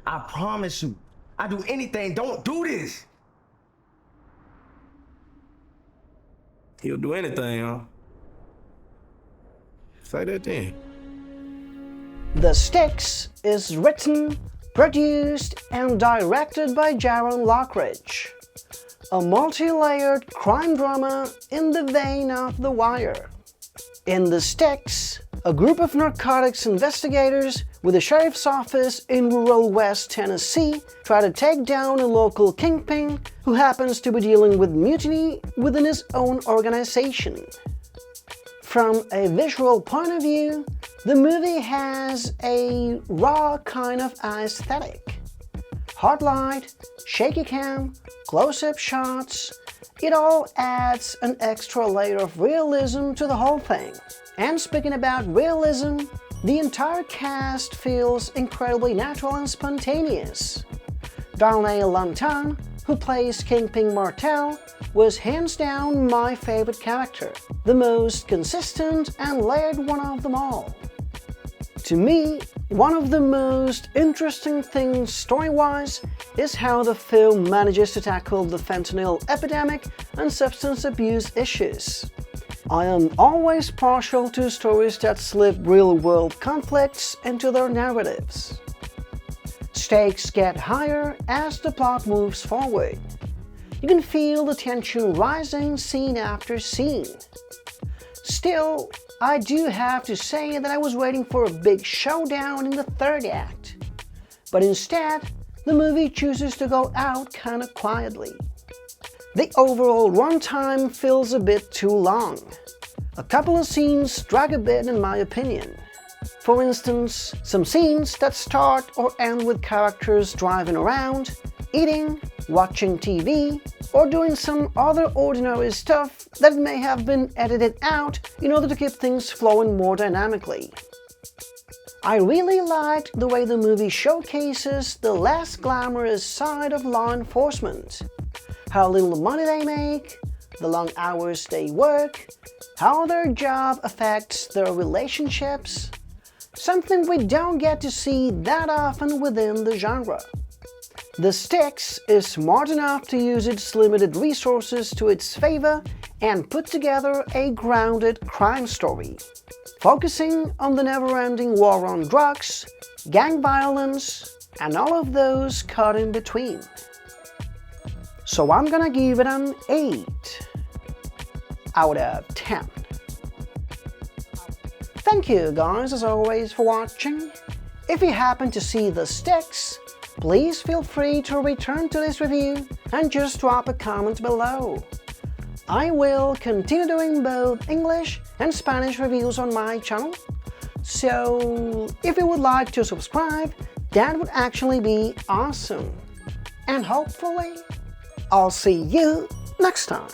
I promise you, I'd do anything. Don't do this. He'll do anything, huh? Say that then. The Stix is written, produced, and directed by Jaron Lockridge, a multi-layered crime drama in the vein of The Wire. In The Stix, a group of narcotics investigators with a sheriff's office in rural West Tennessee try to take down a local kingpin who happens to be dealing with mutiny within his own organization. From a visual point of view, the movie has a raw kind of aesthetic. Hard light, shaky cam, close-up shots, it all adds an extra layer of realism to the whole thing. And speaking about realism, the entire cast feels incredibly natural and spontaneous. Darnell Lanton, who plays Kingpin Martel, was hands down my favorite character, the most consistent and layered one of them all. To me, one of the most interesting things story-wise is how the film manages to tackle the fentanyl epidemic and substance abuse issues. I am always partial to stories that slip real-world conflicts into their narratives. Stakes get higher as the plot moves forward. You can feel the tension rising scene after scene. Still, I do have to say that I was waiting for a big showdown in the third act. But instead, the movie chooses to go out kinda quietly. The overall runtime feels a bit too long. A couple of scenes drag a bit in my opinion. For instance, some scenes that start or end with characters driving around, eating, watching TV, or doing some other ordinary stuff that may have been edited out in order to keep things flowing more dynamically. I really liked the way the movie showcases the less glamorous side of law enforcement. How little money they make, the long hours they work, how their job affects their relationships. Something we don't get to see that often within the genre. The Stix is smart enough to use its limited resources to its favor and put together a grounded crime story, focusing on the never-ending war on drugs, gang violence, and all of those caught in between. So I'm gonna give it an 8 out of 10. Thank you guys as always for watching. If you happen to see The Stix, please feel free to return to this review and just drop a comment below. I will continue doing both English and Spanish reviews on my channel, so if you would like to subscribe, that would actually be awesome. And hopefully, I'll see you next time.